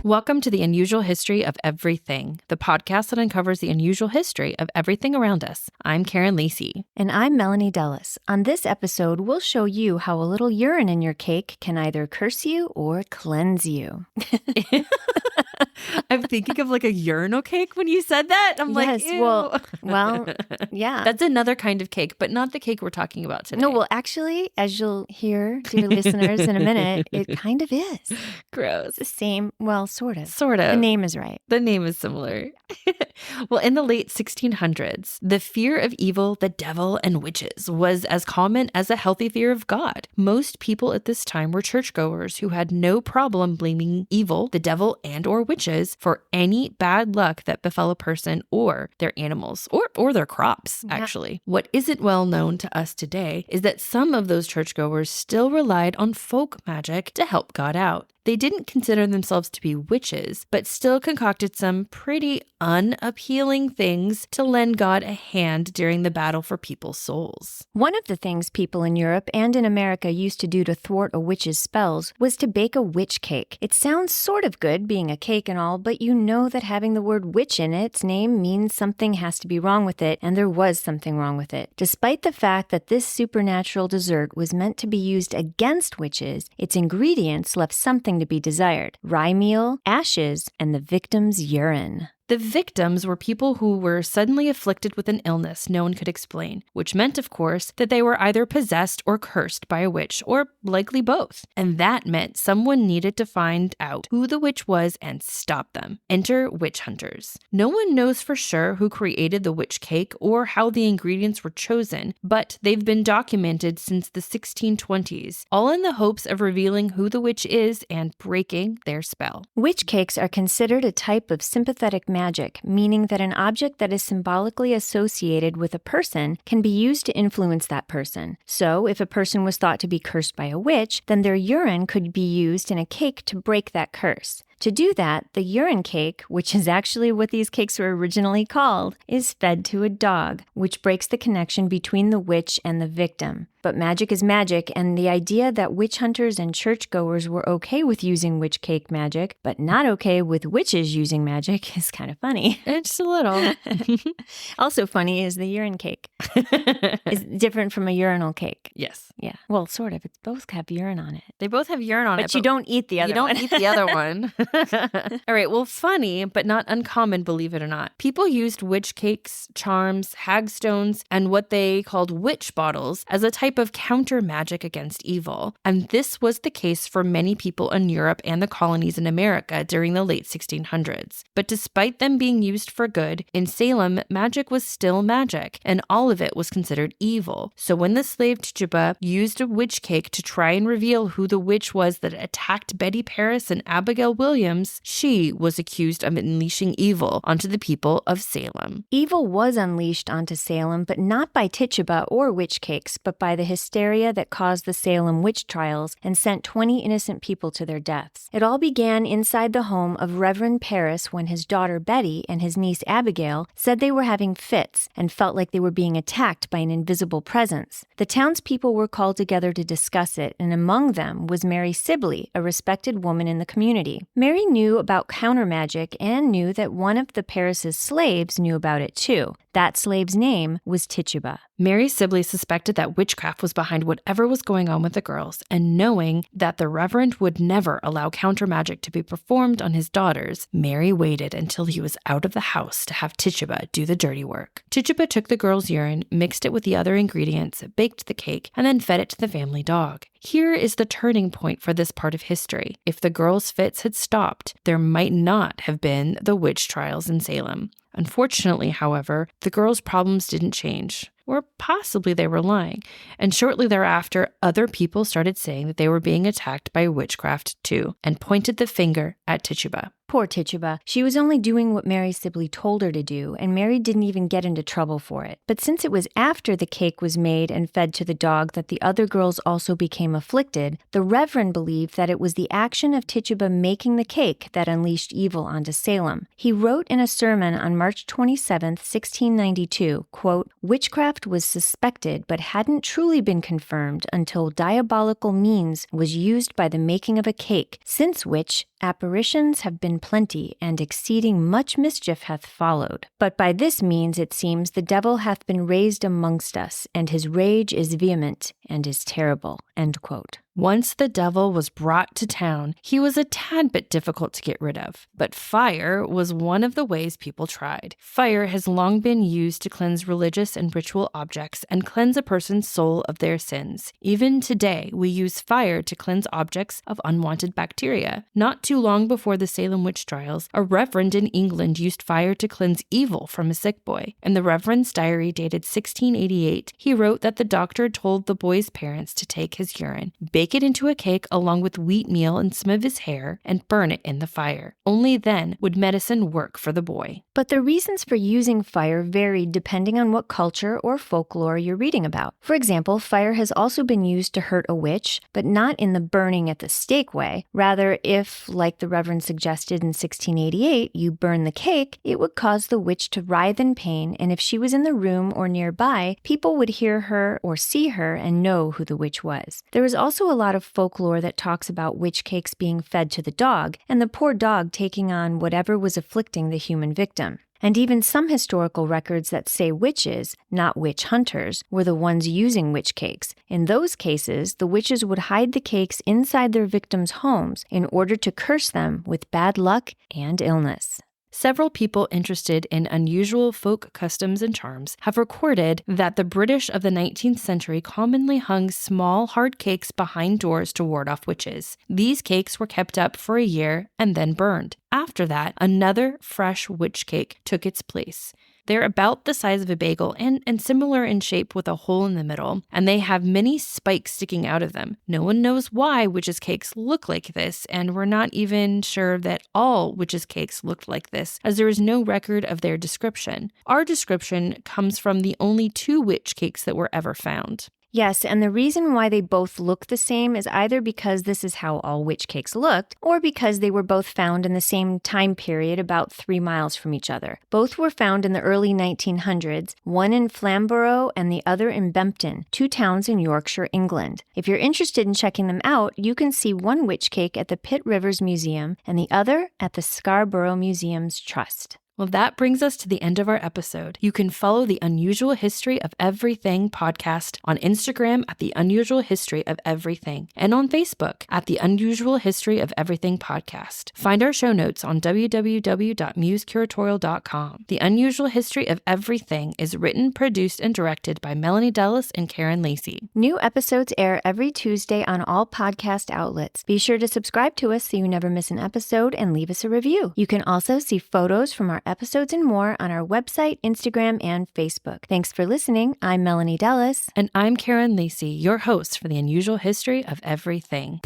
Welcome to The Unusual History of Everything, the podcast that uncovers the unusual history of everything around us. I'm Karen Lacey. And I'm Melanie Dulles. On this episode, we'll show you how a little urine in your cake can either curse you or cleanse you. I'm thinking of like a urinal cake when you said that. I'm like, ew. Well, yeah. That's another kind of cake, but not the cake we're talking about today. No, well, actually, as you'll hear, dear listeners, in a minute, it kind of is. Gross. It's the same, well, sort of. Sort of. The name is right. The name is similar. Well, in the late 1600s, the fear of evil, the devil, and witches was as common as a healthy fear of God. Most people at this time were churchgoers who had no problem blaming evil, the devil, and or witches for any bad luck that befell a person or their animals or their crops, actually. Yeah. What isn't well known to us today is that some of those churchgoers still relied on folk magic to help God out. They didn't consider themselves to be witches, but still concocted some pretty unappealing things to lend God a hand during the battle for people's souls. One of the things people in Europe and in America used to do to thwart a witch's spells was to bake a witch cake. It sounds sort of good being a cake and all, but you know that having the word witch in its name means something has to be wrong with it, and there was something wrong with it. Despite the fact that this supernatural dessert was meant to be used against witches, its ingredients left something to be desired: rye meal, ashes, and the victim's urine. The victims were people who were suddenly afflicted with an illness no one could explain, which meant, of course, that they were either possessed or cursed by a witch, or likely both. And that meant someone needed to find out who the witch was and stop them. Enter witch hunters. No one knows for sure who created the witch cake or how the ingredients were chosen, but they've been documented since the 1620s, all in the hopes of revealing who the witch is and breaking their spell. Witch cakes are considered a type of sympathetic magic, meaning that an object that is symbolically associated with a person can be used to influence that person. So, if a person was thought to be cursed by a witch, then their urine could be used in a cake to break that curse. To do that, the urine cake, which is actually what these cakes were originally called, is fed to a dog, which breaks the connection between the witch and the victim. But magic is magic, and the idea that witch hunters and churchgoers were okay with using witch cake magic, but not okay with witches using magic, is kind of funny. It's a little. Also funny is the urine cake. It's different from a urinal cake. Yes. Yeah. Well, sort of. It's both have urine on it. They both have urine on it. But you don't eat the other one. You don't eat the other one. All right. Well, funny, but not uncommon, believe it or not. People used witch cakes, charms, hagstones, and what they called witch bottles as a type of counter magic against evil. And this was the case for many people in Europe and the colonies in America during the late 1600s. But despite them being used for good, in Salem, magic was still magic, and all of it was considered evil. So when the slave Tituba used a witch cake to try and reveal who the witch was that attacked Betty Paris and Abigail Williams, she was accused of unleashing evil onto the people of Salem. Evil was unleashed onto Salem, but not by Tituba or witch cakes, but by the hysteria that caused the Salem witch trials and sent 20 innocent people to their deaths. It all began inside the home of Reverend Paris when his daughter Betty and his niece Abigail said they were having fits and felt like they were being attacked by an invisible presence. The townspeople were called together to discuss it, and among them was Mary Sibley, a respected woman in the community. Mary knew about counter magic and knew that one of the Paris's slaves knew about it too. That slave's name was Tituba. Mary Sibley suspected that witchcraft was behind whatever was going on with the girls, and knowing that the Reverend would never allow counter magic to be performed on his daughters, Mary waited until he was out of the house to have Tituba do the dirty work. Tituba took the girls' urine, mixed it with the other ingredients, baked the cake, and then fed it to the family dog. Here is the turning point for this part of history. If the girls' fits had stopped, there might not have been the witch trials in Salem. Unfortunately, however, the girls' problems didn't change. Or possibly they were lying. And shortly thereafter, other people started saying that they were being attacked by witchcraft too, and pointed the finger at Tituba. Poor Tituba. She was only doing what Mary Sibley told her to do, and Mary didn't even get into trouble for it. But since it was after the cake was made and fed to the dog that the other girls also became afflicted, the Reverend believed that it was the action of Tituba making the cake that unleashed evil onto Salem. He wrote in a sermon on March 27, 1692, quote, "Witchcraft was suspected but hadn't truly been confirmed until diabolical means was used by the making of a cake, since which apparitions have been plenty, and exceeding much mischief hath followed. But by this means, it seems, the devil hath been raised amongst us, and his rage is vehement and is terrible." End quote. Once the devil was brought to town, he was a tad bit difficult to get rid of. But fire was one of the ways people tried. Fire has long been used to cleanse religious and ritual objects and cleanse a person's soul of their sins. Even today, we use fire to cleanse objects of unwanted bacteria. Not too long before the Salem witch trials, a reverend in England used fire to cleanse evil from a sick boy. In the reverend's diary dated 1688, he wrote that the doctor told the boy's parents to take his urine, bake it into a cake along with wheat meal and some of his hair, and burn it in the fire. Only then would medicine work for the boy. But the reasons for using fire varied depending on what culture or folklore you're reading about. For example, fire has also been used to hurt a witch, but not in the burning at the stake way. Rather, if, like the Reverend suggested in 1688, you burn the cake, it would cause the witch to writhe in pain, and if she was in the room or nearby, people would hear her or see her and know who the witch was. There is also a lot of folklore that talks about witch cakes being fed to the dog, and the poor dog taking on whatever was afflicting the human victim. And even some historical records that say witches, not witch hunters, were the ones using witch cakes. In those cases, the witches would hide the cakes inside their victims' homes in order to curse them with bad luck and illness. Several people interested in unusual folk customs and charms have recorded that the British of the 19th century commonly hung small, hard cakes behind doors to ward off witches. These cakes were kept up for a year and then burned. After that, another fresh witch cake took its place. They're about the size of a bagel and similar in shape with a hole in the middle, and they have many spikes sticking out of them. No one knows why witches' cakes look like this, and we're not even sure that all witches' cakes looked like this, as there is no record of their description. Our description comes from the only 2 witch cakes that were ever found. Yes, and the reason why they both look the same is either because this is how all witch cakes looked, or because they were both found in the same time period about 3 miles from each other. Both were found in the early 1900s, one in Flamborough and the other in Bempton, 2 towns in Yorkshire, England. If you're interested in checking them out, you can see one witch cake at the Pitt Rivers Museum and the other at the Scarborough Museum's Trust. Well, that brings us to the end of our episode. You can follow the Unusual History of Everything podcast on Instagram at the Unusual History of Everything and on Facebook at the Unusual History of Everything podcast. Find our show notes on www.musecuratorial.com. The Unusual History of Everything is written, produced, and directed by Melanie Dellis and Karen Lacey. New episodes air every Tuesday on all podcast outlets. Be sure to subscribe to us so you never miss an episode and leave us a review. You can also see photos from our episodes and more on our website, Instagram, and Facebook. Thanks for listening. I'm Melanie Dellis. And I'm Karen Lacey, your host for the Unusual History of Everything.